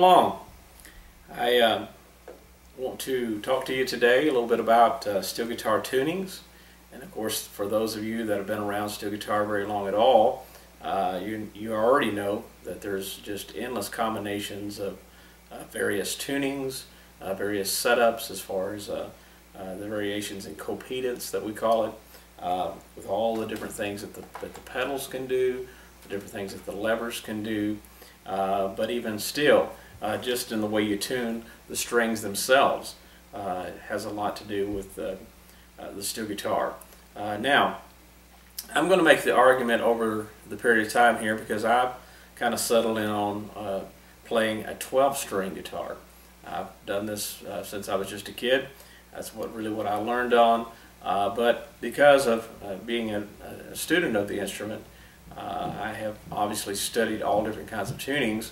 along. I want to talk to you today a little bit about steel guitar tunings. And of course, for those of you that have been around steel guitar very long at all, you already know that there's just endless combinations of various tunings, various setups as far as the variations in copedance that we call it, with all the different things that the pedals can do, the different things that the levers can do, but even still, just in the way you tune the strings themselves, it has a lot to do with the steel guitar. Now, I'm going to make the argument over the period of time here because I've kind of settled in on playing a 12-string guitar. I've done this since I was just a kid. That's what I learned on. But because of being a student of the instrument, I have obviously studied all different kinds of tunings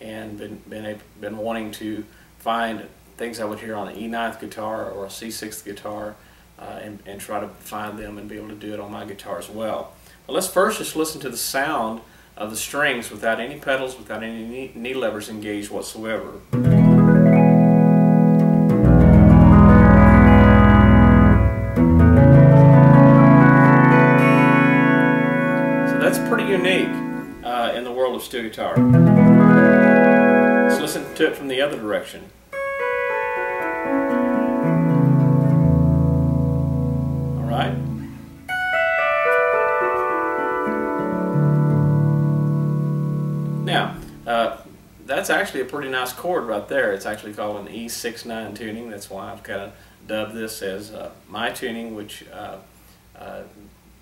and been wanting to find things I would hear on an E9 guitar or a C6 guitar and try to find them and be able to do it on my guitar as well. But let's first just listen to the sound of the strings without any pedals, without any knee levers engaged whatsoever. That's pretty unique in the world of steel guitar. Let's listen to it from the other direction. All right. Now, that's actually a pretty nice chord right there. It's actually called an E6-9 tuning. That's why I've kind of dubbed this as my tuning, which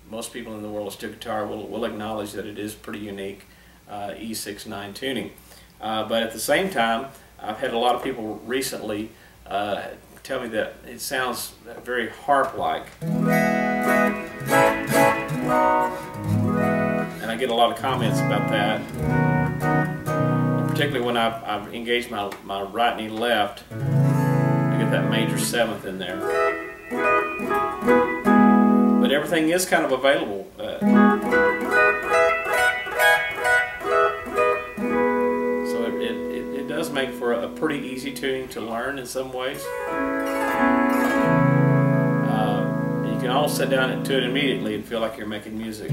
most people in the world of steel guitar will acknowledge that it is pretty unique, E6-9 tuning. But at the same time, I've had a lot of people recently tell me that it sounds very harp-like. And I get a lot of comments about that. And particularly when I've engaged my right knee left, I get that major seventh in there. But everything is kind of available. So it does make for a pretty easy tuning to learn in some ways. You can all sit down to it immediately and feel like you're making music.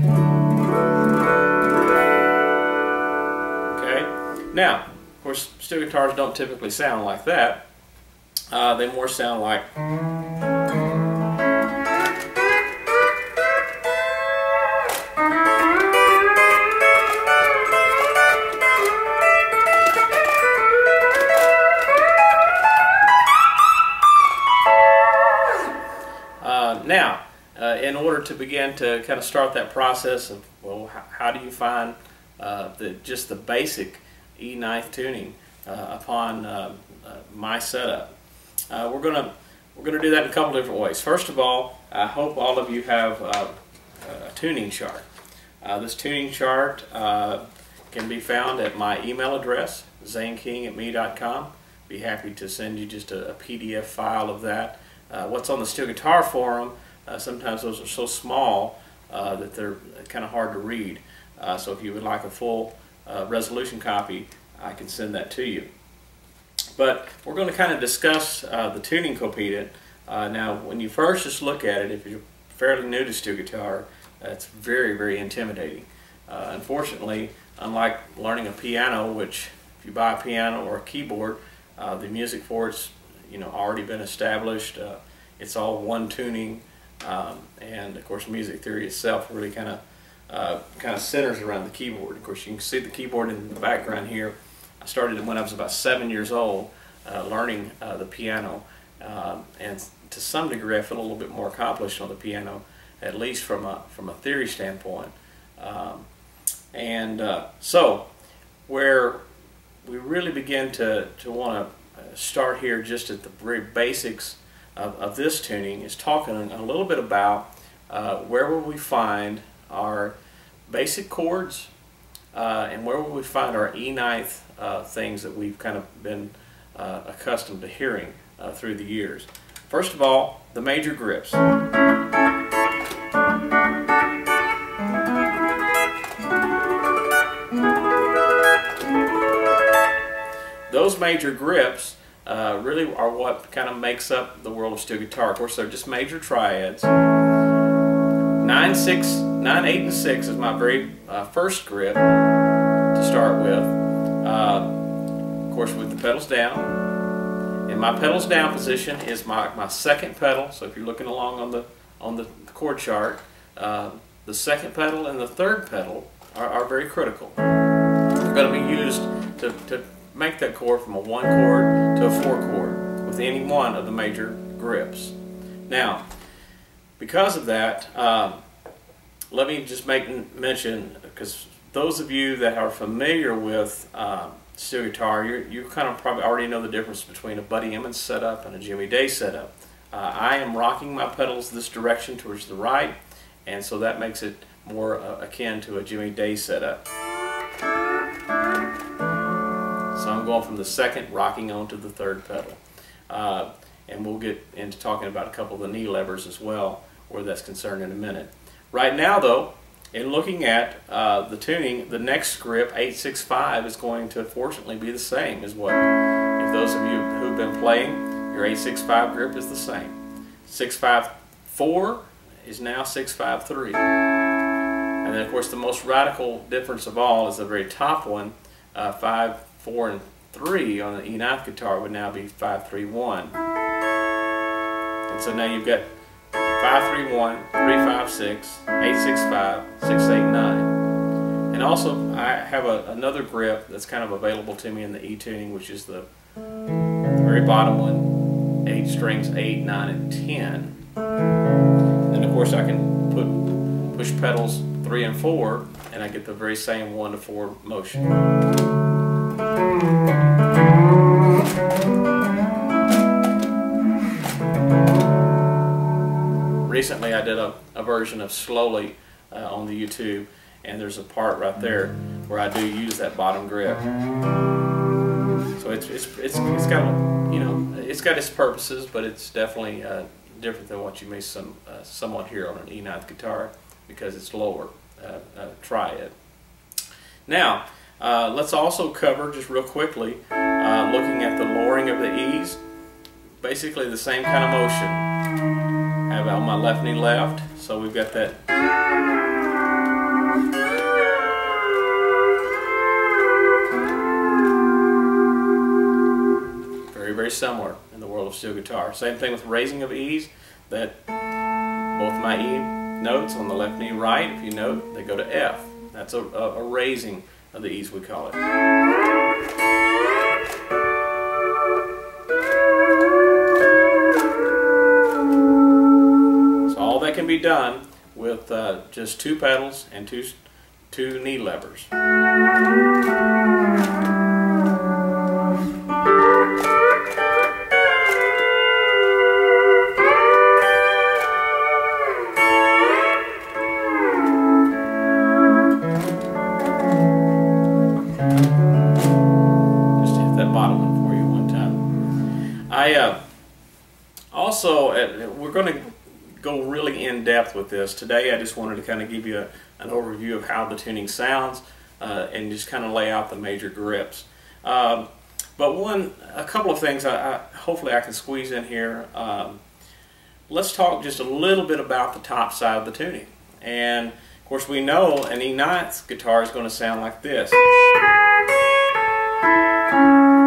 Okay? Now, of course, steel guitars don't typically sound like that. They more sound like... Now, in order to begin to kind of start that process of, well, how do you find just the basic E9 tuning upon my setup? We're gonna do that in a couple different ways. First of all, I hope all of you have a tuning chart. This tuning chart can be found at my email address, zaneking@me.com. Be happy to send you just a PDF file of that. What's on the Steel Guitar Forum, sometimes those are so small that they're kind of hard to read. So if you would like a full resolution copy, I can send that to you. But we're going to kind of discuss the tuning copedant. Now, when you first just look at it, if you're fairly new to steel guitar, it's very, very intimidating. Unfortunately, unlike learning a piano, which if you buy a piano or a keyboard, the music for it's already been established. It's all one tuning, and of course music theory itself really kind of centers around the keyboard. Of course you can see the keyboard in the background here. I started when I was about 7 years old learning the piano, and to some degree I feel a little bit more accomplished on the piano, at least from a theory standpoint. So where we really begin to want to start here just at the very basics of this tuning is talking a little bit about where will we find our basic chords and where will we find our E9th things that we've kind of been accustomed to hearing through the years. First of all, the major grips. those major grips really are what kind of makes up the world of steel guitar. Of course, they're just major triads. 9, 8, and 6 is my very first grip to start with. Of course, with the pedals down. And my pedals down position is my second pedal. So if you're looking along on the chord chart, the second pedal and the third pedal are very critical. They're going to be used to make that chord from a 1 chord to a 4 chord with any one of the major grips. Now, because of that, let me just mention, because those of you that are familiar with steel guitar, you kind of probably already know the difference between a Buddy Emmons setup and a Jimmy Day setup. I am rocking my pedals this direction towards the right, and so that makes it more akin to a Jimmy Day setup. So I'm going from the second, rocking on to the third pedal. And we'll get into talking about a couple of the knee levers as well, where that's concerned in a minute. Right now though, in looking at the tuning, the next grip, 865, is going to fortunately be the same as what, if those of you who've been playing, your 865 grip is the same. 654 is now 653. And then of course the most radical difference of all is the very top one, 5, 4, and 3 on the E9 guitar would now be 5, 3, 1. And so now you've got 5, 3, 1, 3, 5, 6, 8, 6, 5, 6, 8, 9. And also I have another grip that's kind of available to me in the E tuning, which is the very bottom one, 8 strings, 8, 9, and 10. And of course I can push pedals 3 and 4, and I get the very same 1 to 4 motion. Recently I did a version of Slowly on the YouTube, and there's a part right there where I do use that bottom grip. So it's got, you know, it's got its purposes, but it's definitely different than what you may somewhat hear on an E9 guitar, because it's lower triad. Now let's also cover just real quickly, looking at the lowering of the E's. Basically the same kind of motion. I have on my left knee left, so we've got that. Very, very similar in the world of steel guitar. Same thing with raising of E's, that both my E notes on the left knee right, if you note, they go to F. That's a raising of the E's, we call it. Can be done with just 2 pedals and two knee levers. Just to hit that bottom one for you one time. Also, we're going to go really in depth with this. Today I just wanted to kind of give you an overview of how the tuning sounds and just kind of lay out the major grips. But a couple of things hopefully I can squeeze in here. Let's talk just a little bit about the top side of the tuning. And of course we know an E9 guitar is going to sound like this.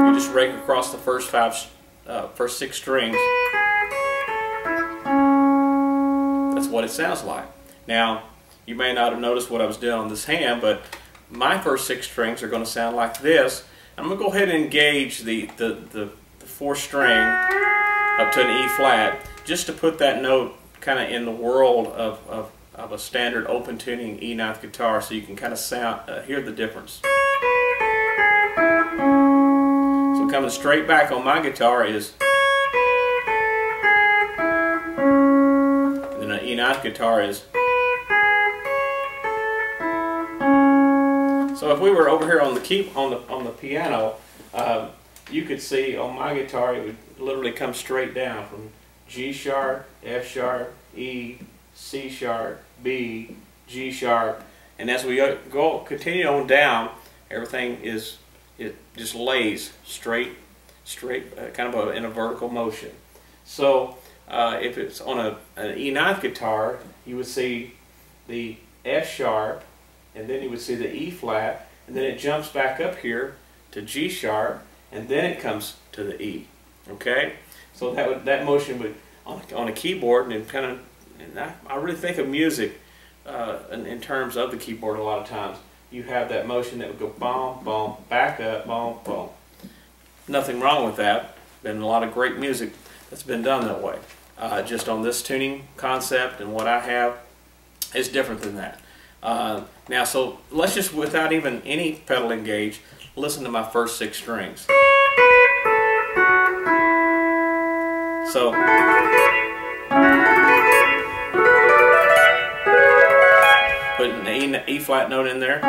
You just rake across the first 6 strings. That's what it sounds like. Now, you may not have noticed what I was doing on this hand, but my first 6 strings are going to sound like this. I'm going to go ahead and engage the 4th string up to an E flat, just to put that note kind of in the world of a standard open tuning E9 guitar, so you can kind of hear the difference. So coming straight back on my guitar is. E9 guitar is. So if we were over here on the piano, you could see on my guitar it would literally come straight down from G sharp, F sharp, E, C sharp, B, G sharp, and as we continue on down, everything is it just lays straight, kind of in a vertical motion. So if it's on an E9 guitar, you would see the F sharp, and then you would see the E flat, and then it jumps back up here to G sharp, and then it comes to the E. Okay, so that motion would on a keyboard, and kind of, I really think of music in terms of the keyboard. A lot of times you have that motion that would go boom, boom, back up, boom, boom. Nothing wrong with that. Been a lot of great music that's been done that way. Just on this tuning concept and what I have is different than that. Now, so let's just, without even any pedal engaged, listen to my first 6 strings. So putting the E flat note in there.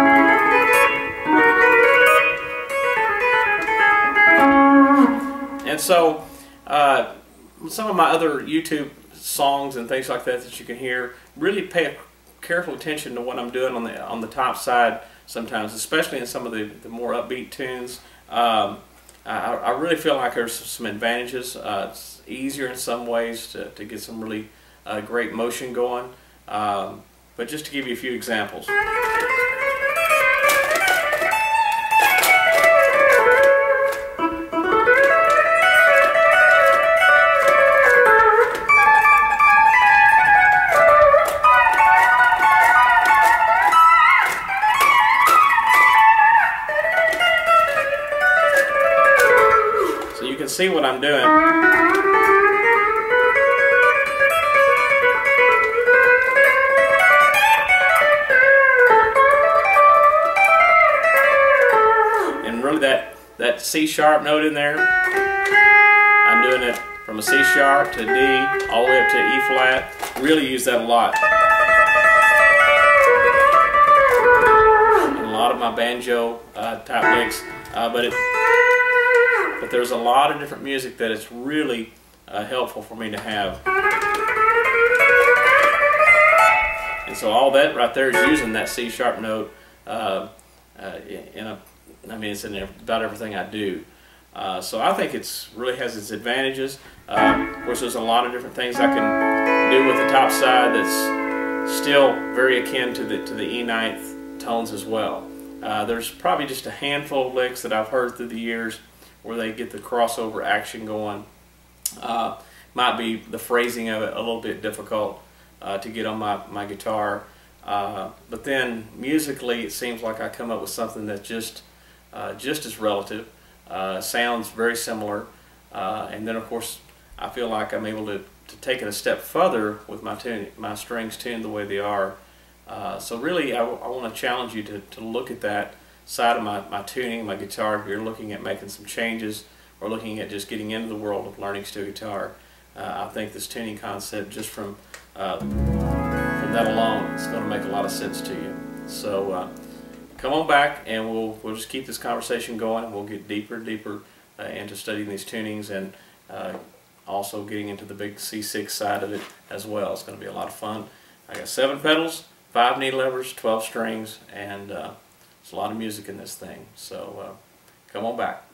And so some of my other YouTube songs and things like that you can hear, really pay careful attention to what I'm doing on the top side sometimes, especially in some of the more upbeat tunes. I really feel like there's some advantages. It's easier in some ways to get some really great motion going. But just to give you a few examples. So you can see what I'm doing. That C sharp note in there, I'm doing it from a C sharp to D all the way up to E flat. Really use that a lot. And a lot of my banjo type licks, but there's a lot of different music that it's really helpful for me to have. And so all that right there is using that C sharp note it's in about everything I do. So I think it's really has its advantages. Of course, there's a lot of different things I can do with the top side that's still very akin to the E9 tones as well. There's probably just a handful of licks that I've heard through the years where they get the crossover action going. Might be the phrasing of it a little bit difficult to get on my guitar. But then musically it seems like I come up with something that just as relative, sounds very similar, and then of course I feel like I'm able to take it a step further with my strings tuned the way they are. So really I want to challenge you to look at that side of my tuning, my guitar. If you're looking at making some changes or looking at just getting into the world of learning steel guitar, I think this tuning concept, just from that alone, it's going to make a lot of sense to you. So come on back and we'll just keep this conversation going, and we'll get deeper and deeper into studying these tunings, and also getting into the big C6 side of it as well. It's going to be a lot of fun. I got 7 pedals, 5 knee levers, 12 strings, and there's a lot of music in this thing. So come on back.